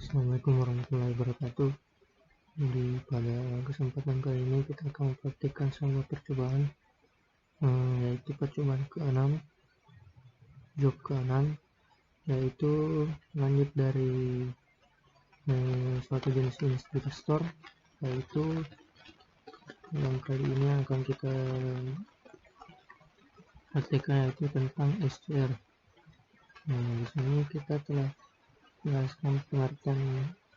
Assalamualaikum warahmatullahi wabarakatuh. Pada kesempatan kali ini kita akan mempraktikkan sebuah percobaan, yaitu percobaan ke-6, job ke-6, yaitu lanjut dari suatu jenis illustrator, yaitu yang kali ini akan kita praktikkan yaitu tentang SCR. Di sini kita telah jelaskan pengertian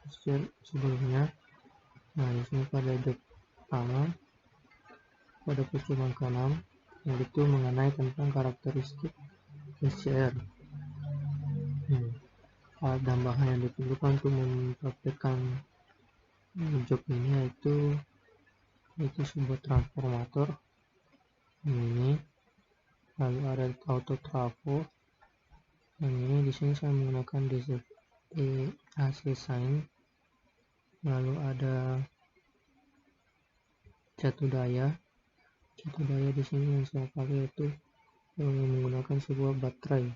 SCR sebelumnya. Di sini pada job pertama, pada percobaan ke-6, yaitu mengenai tentang karakteristik SCR. Alat dan bahan yang diperlukan untuk mempraktikkan job ini yaitu sebuah transformator ini, lalu ada auto trafo. Yang ini di sini saya menggunakan AC sign, lalu ada catu daya di sini yang saya pakai itu menggunakan sebuah baterai,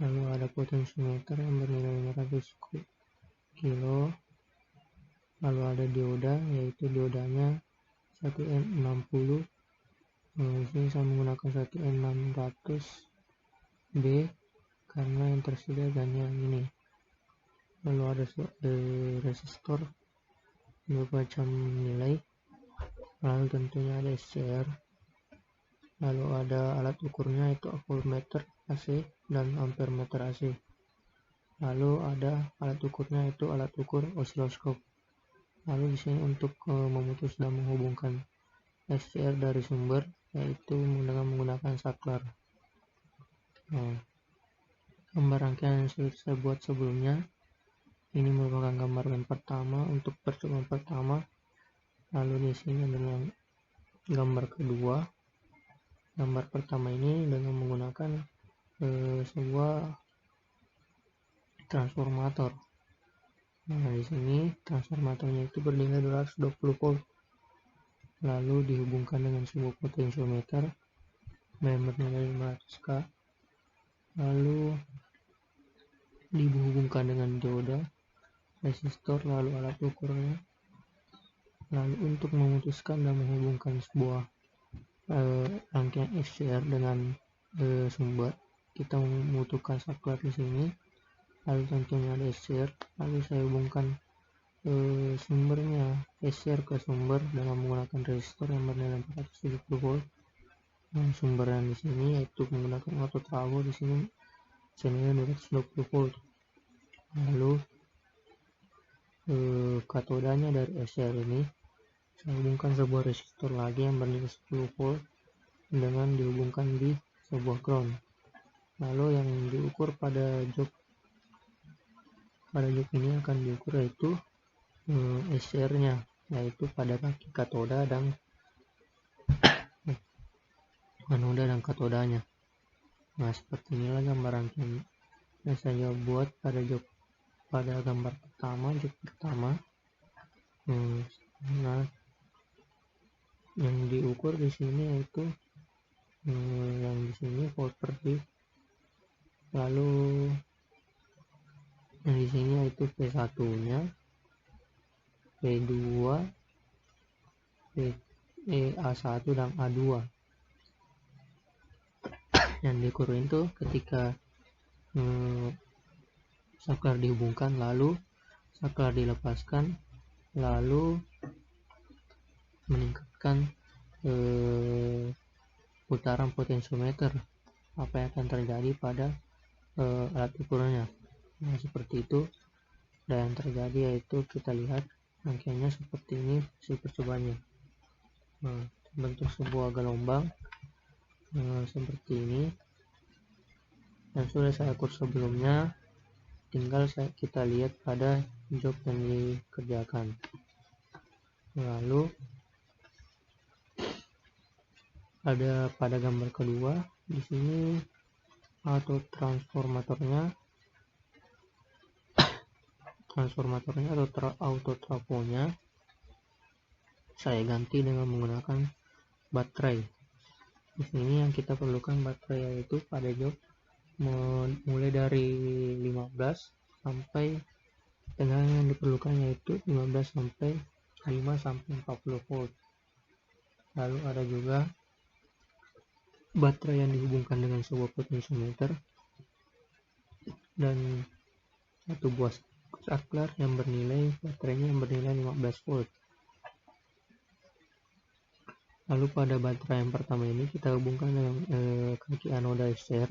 lalu ada potensiometer yang bernilai 500 kilo, lalu ada dioda, yaitu diodanya 1N60. Di sini saya menggunakan 1N600B karena yang tersedia hanya ini. Lalu ada resistor bermacam nilai, lalu tentunya ada SCR, lalu ada alat ukurnya itu voltmeter AC dan ampermeter AC, lalu ada alat ukurnya itu alat ukur osiloskop. Lalu di sini untuk memutus dan menghubungkan SCR dari sumber, yaitu dengan menggunakan saklar. Gambar rangkaian yang sudah saya buat sebelumnya, ini merupakan gambar yang pertama untuk percobaan pertama. Lalu di sini adalah gambar kedua. Gambar pertama ini dengan menggunakan sebuah transformator. Di sini transformatornya itu bernilai 220 volt. Lalu dihubungkan dengan sebuah potensiometer yang bernilai 500K. Lalu dihubungkan dengan dioda, resistor, lalu alat ukurnya. Lalu untuk memutuskan dan menghubungkan sebuah rangkaian SCR dengan sumber, kita membutuhkan saklar di sini. Lalu tentunya ada SCR, lalu saya hubungkan sumbernya SCR ke sumber dengan menggunakan resistor yang bernilai 470 volt. Sumber yang di sini yaitu menggunakan auto trafo, di sini senilai 220 volt. Lalu katodanya dari SCR ini saya hubungkan sebuah resistor lagi yang bernilai 10 volt dengan dihubungkan di sebuah ground. Lalu yang diukur pada job ini akan diukur yaitu SCR nya, yaitu pada kaki katoda dan anoda dan katodanya. Seperti inilah gambar rangkaian yang saya buat pada gambar pertama, job pertama. Yang diukur di sini yaitu yang di sini volt per deep, lalu yang di sini yaitu P1 nya, P2, A1 dan A2. Yang diukur itu ketika saklar dihubungkan, lalu saklar dilepaskan, lalu meningkatkan putaran potensiometer, apa yang akan terjadi pada alat ukurnya. Seperti itu. Dan yang terjadi yaitu kita lihat rangkaiannya seperti ini hasil percobaannya. Bentuk sebuah gelombang seperti ini yang sudah saya ukur sebelumnya, tinggal kita lihat pada job yang dikerjakan. Lalu ada pada gambar kedua, di sini auto transformatornya atau auto trafonya saya ganti dengan menggunakan baterai. Di sini yang kita perlukan baterai yaitu pada job mulai dari 15 sampai Tegangan yang diperlukan yaitu 15 sampai 5 sampai 40 volt. Lalu ada juga baterai yang dihubungkan dengan sebuah potensiometer dan satu buah saklar yang baterainya yang bernilai 15 volt. Lalu pada baterai yang pertama ini kita hubungkan dengan kaki anoda SCR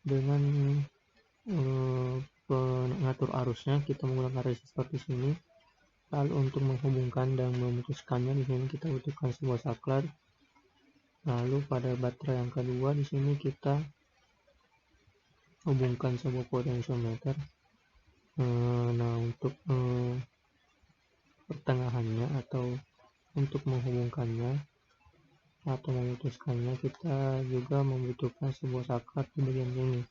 dengan pengatur arusnya kita menggunakan resistor di sini. Lalu untuk menghubungkan dan memutuskannya di sini kita butuhkan sebuah saklar. Lalu pada baterai yang kedua di sini kita hubungkan sebuah potensiometer. Nah untuk pertengahannya atau untuk menghubungkannya atau memutuskannya kita juga membutuhkan sebuah saklar di bagian sini.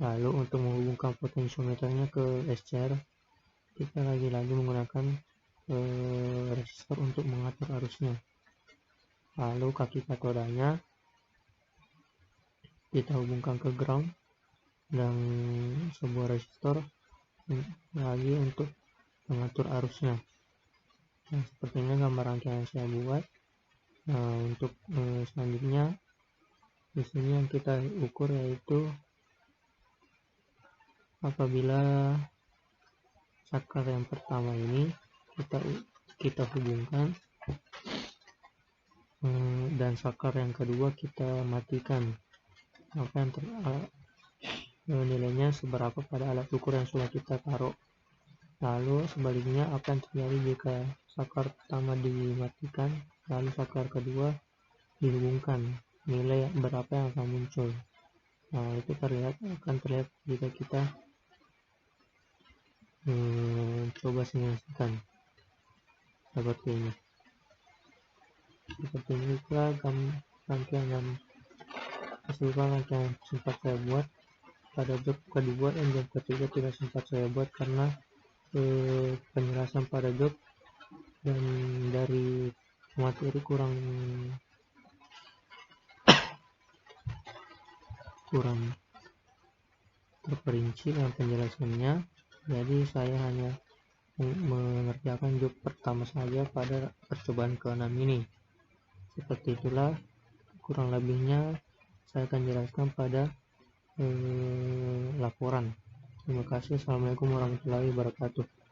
Lalu untuk menghubungkan potensiometernya ke SCR kita lagi-lagi menggunakan resistor untuk mengatur arusnya. Lalu kaki katodanya kita hubungkan ke ground dan sebuah resistor lagi untuk mengatur arusnya. Nah, seperti ini gambar rangkaian yang saya buat. Nah, untuk selanjutnya di sini yang kita ukur yaitu apabila saklar yang pertama ini kita hubungkan dan saklar yang kedua kita matikan, maka nilainya seberapa pada alat ukur yang sudah kita taruh. Lalu sebaliknya apa yang terjadi jika saklar pertama dimatikan lalu saklar kedua dihubungkan, nilai berapa yang akan muncul. Nah itu akan terlihat jika kita coba simulasikan seperti ini. Seperti ini juga rangkaian yang sempat saya buat. Pada job kedua dan job ketiga tidak sempat saya buat karena penjelasan pada job dan dari materi kurang terperinci dengan penjelasannya, jadi saya hanya mengerjakan job pertama saja pada percobaan ke-6 ini. Seperti itulah kurang lebihnya saya akan jelaskan pada laporan. Terima kasih. Assalamualaikum warahmatullahi wabarakatuh.